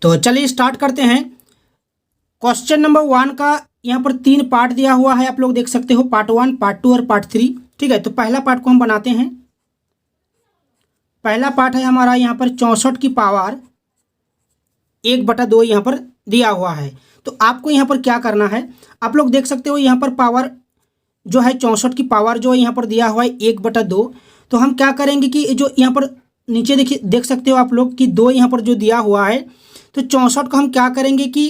तो चलिए स्टार्ट करते हैं। क्वेश्चन नंबर 1 का यहाँ पर 3 पार्ट दिया हुआ है, आप लोग देख सकते हो, पार्ट 1, पार्ट 2 और पार्ट 3। ठीक है, तो पहला पार्ट को हम बनाते हैं। पहला पार्ट है हमारा यहाँ पर 64 की पावर 1/2 यहाँ पर दिया हुआ है। तो आपको यहाँ पर क्या करना है, आप लोग देख सकते हो यहाँ पर पावर जो है 64 की पावर जो यहाँ पर दिया हुआ है 1/2। तो हम क्या करेंगे कि जो यहाँ पर नीचे देखिए, देख सकते हो आप लोग कि 2 यहाँ पर जो दिया हुआ है, तो 64 को हम क्या करेंगे कि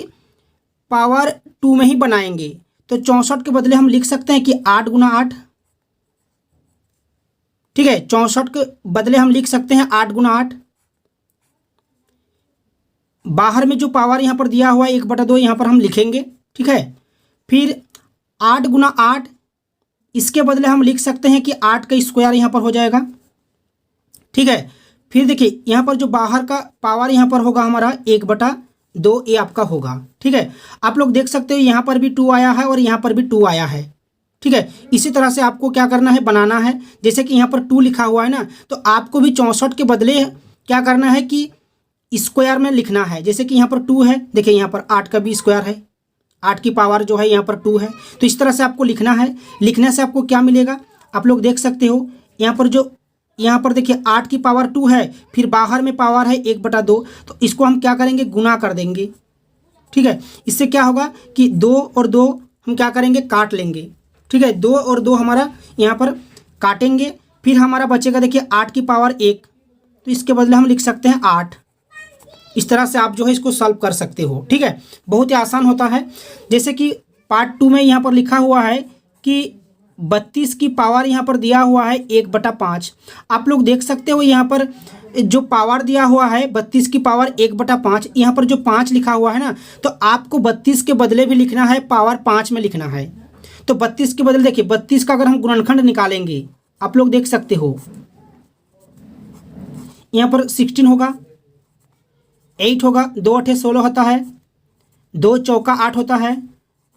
पावर 2 में ही बनाएंगे। तो 64 के बदले हम लिख सकते हैं कि 8 × 8। ठीक है, 64 के बदले हम लिख सकते हैं 8 × 8। बाहर में जो पावर यहाँ पर दिया हुआ है 1/2 यहाँ पर हम लिखेंगे। ठीक है, फिर 8 × 8, इसके बदले हम लिख सकते हैं कि 8 का स्क्वायर यहाँ पर हो जाएगा। ठीक है, फिर देखिए यहाँ पर जो बाहर का पावर यहाँ पर होगा हमारा 1/2, ये आपका होगा। ठीक है, आप लोग देख सकते हो यहाँ पर भी 2 आया है और यहाँ पर भी 2 आया है। ठीक है, इसी तरह से आपको क्या करना है, बनाना है। जैसे कि यहाँ पर 2 लिखा हुआ है ना, तो आपको भी 64 के बदले क्या करना है कि स्क्वायर में लिखना है। जैसे कि यहाँ पर 2 है, देखिए यहाँ पर 8 का भी स्क्वायर है, 8 की पावर जो है यहाँ पर 2 है। तो इस तरह से आपको लिखना है। लिखने से आपको क्या मिलेगा, आप लोग देख सकते हो यहाँ पर जो यहाँ पर देखिए 8 की पावर 2 है, फिर बाहर में पावर है 1/2। तो इसको हम क्या करेंगे, गुना कर देंगे। ठीक है, इससे क्या होगा कि 2 और 2 हम क्या करेंगे, काट लेंगे। ठीक है, 2 और 2 हमारा यहाँ पर काटेंगे, फिर हमारा बचेगा देखिए 8 की पावर 1। तो इसके बदले हम लिख सकते हैं 8। इस तरह से आप जो है इसको सॉल्व कर सकते हो। ठीक है, बहुत ही आसान होता है। जैसे कि पार्ट 2 में यहाँ पर लिखा हुआ है कि 32 की पावर यहाँ पर दिया हुआ है 1/5। आप लोग देख सकते हो यहाँ पर जो पावर दिया हुआ है 32 की पावर 1/5, यहाँ पर जो 5 लिखा हुआ है ना, तो आपको 32 के बदले भी लिखना है, पावर 5 में लिखना है। तो 32 के बदले देखिए 32 का अगर हम गुणनखंड निकालेंगे, आप लोग देख सकते हो यहाँ पर 16 होगा, 8 होगा, 2 8 16 होता है, 2 चौका 8 होता है,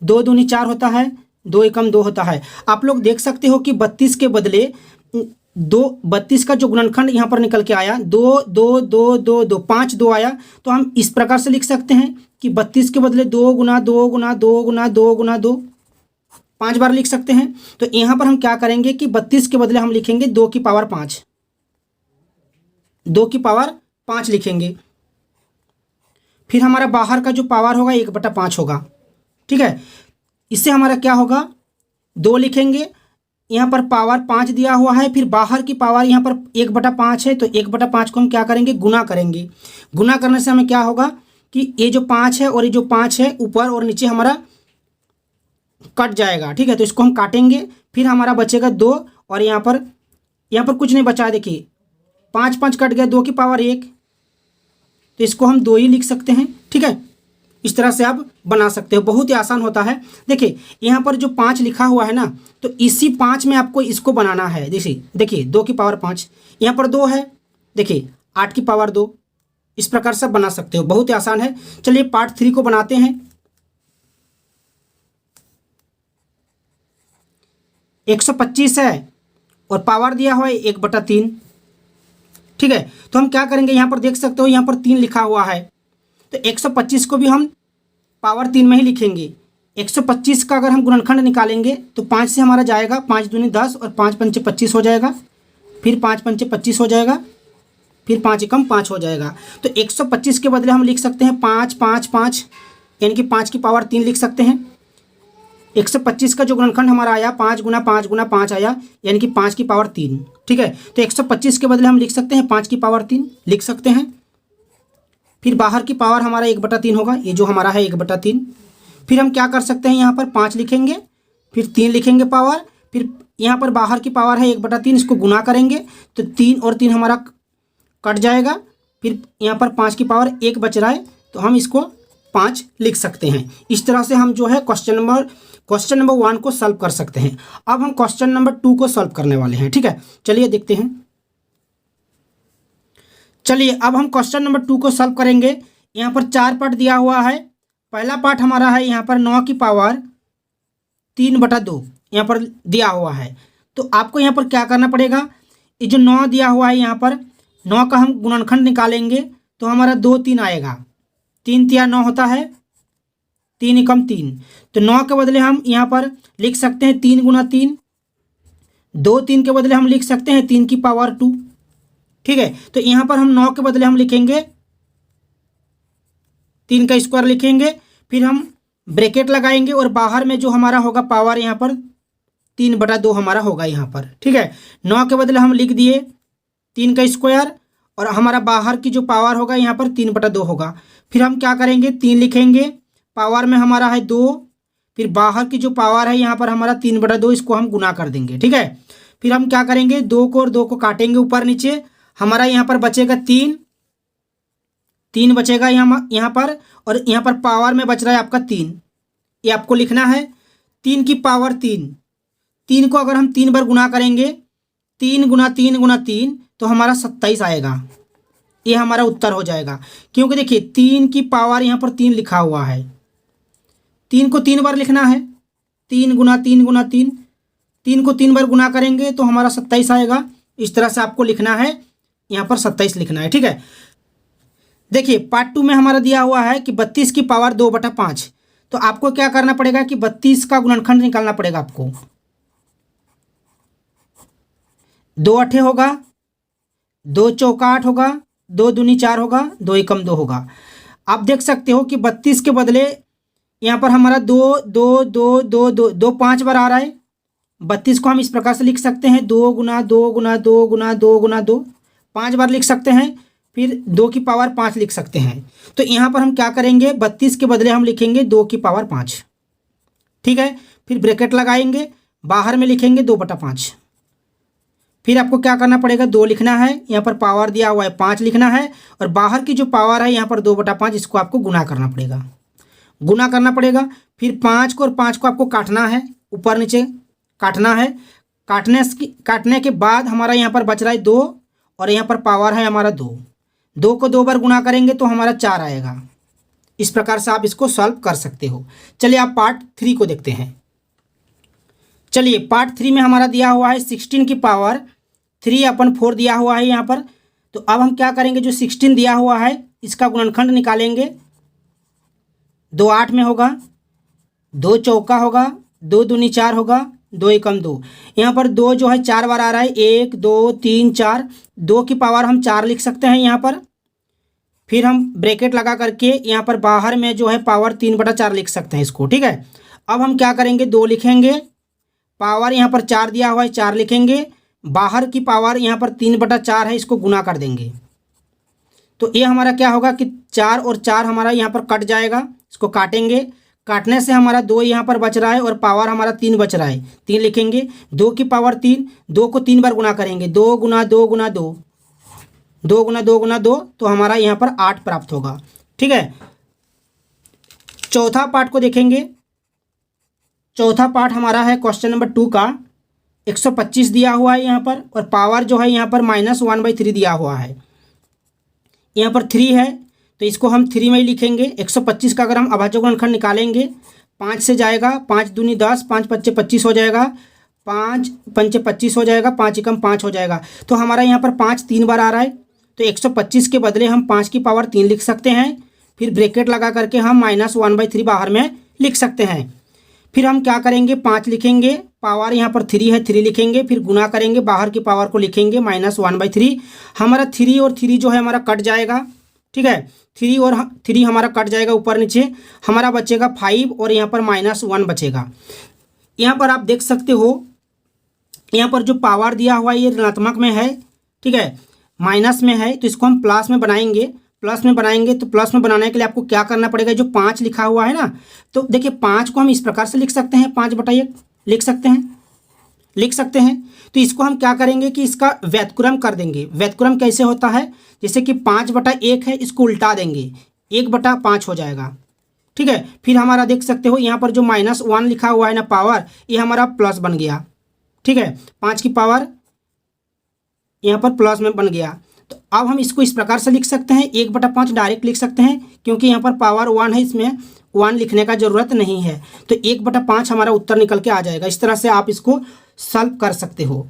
2 दूनी 4 होता है, 2 एकम 2 होता है। आप लोग देख सकते हो कि 32 के बदले 32 का जो गुणनखंड यहाँ पर निकल के आया 2 2 2 2 2 5 2 आया। तो हम इस प्रकार से लिख सकते हैं कि 32 के बदले 2 × 2 × 2 × 2 × 2 5 बार लिख सकते हैं। तो यहाँ पर हम क्या करेंगे कि 32 के बदले हम लिखेंगे 2 की पावर 5, 2 की पावर 5 लिखेंगे। फिर हमारा बाहर का जो पावर होगा 1/5 होगा। ठीक है, इससे हमारा क्या होगा, 2 लिखेंगे, यहाँ पर पावर 5 दिया हुआ है, फिर बाहर की पावर यहाँ पर 1/5 है। तो 1/5 को हम क्या करेंगे, गुना करेंगे। गुना करने से हमें क्या होगा कि ये जो 5 है और ये जो 5 है ऊपर और नीचे हमारा कट जाएगा। ठीक है, तो इसको हम काटेंगे, फिर हमारा बचेगा 2 और यहाँ पर कुछ नहीं बचा। देखिए 5 5 कट गया, 2 की पावर 1, तो इसको हम 2 ही लिख सकते हैं। ठीक है, इस तरह से आप बना सकते हो, बहुत ही आसान होता है। देखिए यहाँ पर जो 5 लिखा हुआ है ना, तो इसी 5 में आपको इसको बनाना है। देखिए 2 की पावर 5, यहाँ पर 2 है, देखिए 8 की पावर 2। इस प्रकार से बना सकते हो, बहुत ही आसान है। चलिए पार्ट 3 को बनाते हैं। 125 है और पावर दिया हुआ है 1/3। ठीक है, तो हम क्या करेंगे, यहाँ पर देख सकते हो यहाँ पर 3 लिखा हुआ है, तो 125 को भी हम पावर 3 में ही लिखेंगे। 125 का अगर हम गुणनखंड निकालेंगे तो 5 से हमारा जाएगा, 5 दूनी 10 और 5 पंचे 25 हो जाएगा, फिर 5 पंचे 25 हो जाएगा, फिर 5 एकम 5 हो जाएगा। तो 125 के बदले हम लिख सकते हैं 5 5 5, यानी कि 5 की पावर 3 लिख सकते हैं। 125 का जो गुणनखंड हमारा आया 5 × 5 × 5 आया, यानी कि 5 की पावर 3। ठीक है, तो 125 के बदले हम लिख सकते हैं 5 की पावर 3 लिख सकते हैं। फिर बाहर की पावर हमारा 1/3 होगा, ये जो हमारा है 1/3। फिर हम क्या कर सकते हैं, यहाँ पर 5 लिखेंगे, फिर 3 लिखेंगे पावर, फिर यहाँ पर बाहर की पावर है 1/3, इसको गुना करेंगे तो 3 और 3 हमारा कट जाएगा। फिर यहाँ पर 5 की पावर 1 बच रहा है, तो हम इसको 5 लिख सकते हैं। इस तरह से हम जो है क्वेश्चन नंबर 1 को सॉल्व कर सकते हैं। अब हम क्वेश्चन नंबर 2 को सॉल्व करने वाले हैं। ठीक है, चलिए देखते हैं। चलिए अब हम क्वेश्चन नंबर 2 को सॉल्व करेंगे। यहाँ पर 4 पार्ट दिया हुआ है। पहला पार्ट हमारा है यहाँ पर 9 की पावर 3/2 यहाँ पर दिया हुआ है। तो आपको यहाँ पर क्या करना पड़ेगा, ये जो 9 दिया हुआ है यहाँ पर 9 का हम गुणनखंड निकालेंगे तो हमारा 2 3 आएगा। 3 तिया 9 होता है, 3 एकम 3। तो 9 के बदले हम यहाँ पर लिख सकते हैं 3 गुना 3। 2 3 के बदले हम लिख सकते हैं 3 की पावर 2। ठीक है, तो यहाँ पर हम 9 के बदले हम लिखेंगे 3 का स्क्वायर लिखेंगे, फिर हम ब्रैकेट लगाएंगे और बाहर में जो हमारा होगा पावर यहाँ पर 3/2 हमारा होगा यहाँ पर। ठीक है, 9 के बदले हम लिख दिए 3 का स्क्वायर और हमारा बाहर की जो पावर होगा यहाँ पर 3/2 होगा। फिर हम क्या करेंगे, 3 लिखेंगे, पावर में हमारा है 2, फिर बाहर की जो पावर है यहाँ पर हमारा 3/2, इसको हम गुना कर देंगे। ठीक है, फिर हम क्या करेंगे, 2 को और 2 को काटेंगे ऊपर नीचे, हमारा यहाँ पर बचेगा 3 बचेगा यहाँ पर, और यहाँ पर पावर में बच रहा है आपका 3। ये आपको लिखना है 3 की पावर 3 को अगर हम 3 बार गुना करेंगे, 3 गुना 3 गुना 3, तो हमारा 27 आएगा। ये हमारा उत्तर हो जाएगा, क्योंकि देखिए 3 की पावर यहाँ पर 3 लिखा हुआ है, 3 को 3 बार लिखना है, 3 गुना 3 गुना 3, 3 को 3 बार गुना करेंगे तो हमारा 27 आएगा। इस तरह से आपको लिखना है, यहाँ पर 27 लिखना है। ठीक है, देखिए पार्ट 2 में हमारा दिया हुआ है कि 32 की पावर 2/5। तो आपको क्या करना पड़ेगा कि 32 का गुणनखंड निकालना पड़ेगा आपको। 2 8 होगा, 2 चौका 8 होगा, 2 दूनी 4 होगा, 2 एकम 2 होगा। आप देख सकते हो कि 32 के बदले यहाँ पर हमारा 2 2 2 2 2 2 5 बार आ रहा है। 32 को हम इस प्रकार से लिख सकते हैं, 2 गुना 2 गुना 2 गुना 2 गुना 2, 5 बार लिख सकते हैं, फिर 2 की पावर 5 लिख सकते हैं। तो यहाँ पर हम क्या करेंगे, 32 के बदले हम लिखेंगे 2 की पावर 5। ठीक है, फिर ब्रैकेट लगाएंगे, बाहर में लिखेंगे 2/5। फिर आपको क्या करना पड़ेगा, 2 लिखना है, यहाँ पर पावर दिया हुआ है 5 लिखना है, और बाहर की जो पावर है यहाँ पर 2/5, इसको आपको गुना करना पड़ेगा, गुना करना पड़ेगा। फिर 5 को और 5 को आपको काटना है, ऊपर नीचे काटना है। काटने के बाद हमारा यहाँ पर बच रहा है 2, और यहाँ पर पावर है हमारा 2 को 2 बार गुना करेंगे तो हमारा 4 आएगा। इस प्रकार से आप इसको सॉल्व कर सकते हो। चलिए आप पार्ट 3 को देखते हैं। चलिए पार्ट 3 में हमारा दिया हुआ है 16 की पावर 3/4 दिया हुआ है यहाँ पर। तो अब हम क्या करेंगे, जो 16 दिया हुआ है इसका गुणनखंड निकालेंगे। 2 8 में होगा, 2 चौका होगा, 2 दूनी 4 होगा, 2 एकम 2। यहाँ पर 2 जो है 4 बार आ रहा है, 1 2 3 4, 2 की पावर हम 4 लिख सकते हैं यहाँ पर। फिर हम ब्रैकेट लगा करके यहाँ पर बाहर में जो है पावर 3/4 लिख सकते हैं इसको। ठीक है, अब हम क्या करेंगे, 2 लिखेंगे, पावर यहाँ पर 4 दिया हुआ है, 4 लिखेंगे, बाहर की पावर यहाँ पर 3/4 है, इसको गुना कर देंगे। तो ये हमारा क्या होगा कि 4 और 4 हमारा यहाँ पर कट जाएगा, इसको काटेंगे, काटने से हमारा 2 यहाँ पर बच रहा है और पावर हमारा 3 बच रहा है, 3 लिखेंगे, 2 की पावर 3, 2 को 3 बार गुना करेंगे, 2 गुना 2 गुना 2, 2 गुना 2 गुना 2, तो हमारा यहाँ पर 8 प्राप्त होगा। ठीक है, चौथा पार्ट को देखेंगे। चौथा पार्ट हमारा है क्वेश्चन नंबर 2 का, 125 दिया हुआ है यहाँ पर, और पावर जो है यहाँ पर -1/3 दिया हुआ है। यहाँ पर 3 है तो इसको हम 3 में ही लिखेंगे। 125 का अगर हम अभाज्य गुणनखंड निकालेंगे, 5 से जाएगा, 5 दूनी 10, 5 पच्चे 25 हो जाएगा, 5 पंचे 25 हो जाएगा, 5 एकम 5 हो जाएगा। तो हमारा यहाँ पर 5 3 बार आ रहा है, तो 125 के बदले हम 5 की पावर 3 लिख सकते हैं। फिर ब्रैकेट लगा करके हम -1/3 बाहर में लिख सकते हैं। फिर हम क्या करेंगे, 5 लिखेंगे, पावर यहाँ पर 3 है, 3 लिखेंगे, फिर गुना करेंगे, बाहर की पावर को लिखेंगे -1/3। हमारा 3 और 3 जो है हमारा कट जाएगा। ठीक है, 3 और 3 हमारा कट जाएगा ऊपर नीचे, हमारा बचेगा 5 और यहाँ पर -1 बचेगा। यहाँ पर आप देख सकते हो, यहाँ पर जो पावर दिया हुआ है ये ऋणात्मक में है, ठीक है, माइनस में है, तो इसको हम प्लस में बनाएंगे। तो प्लस में बनाने के लिए आपको क्या करना पड़ेगा, जो 5 लिखा हुआ है ना, तो देखिए 5 को हम इस प्रकार से लिख सकते हैं, 5/1 लिख सकते हैं। तो इसको हम क्या करेंगे कि इसका व्युत्क्रम कर देंगे। व्युत्क्रम कैसे होता है, जैसे कि 5/1 है, इसको उल्टा देंगे, 1/5 हो जाएगा। ठीक है, फिर हमारा देख सकते हो यहाँ पर जो -1 लिखा हुआ है ना पावर, ये हमारा प्लस बन गया। ठीक है, 5 की पावर यहाँ पर प्लस में बन गया। तो अब हम इसको इस प्रकार से लिख सकते हैं, 1/5 डायरेक्ट लिख सकते हैं, क्योंकि यहाँ पर पावर 1 है, इसमें 1 लिखने का ज़रूरत नहीं है। तो 1/5 हमारा उत्तर निकल के आ जाएगा। इस तरह से आप इसको सॉल्व कर सकते हो।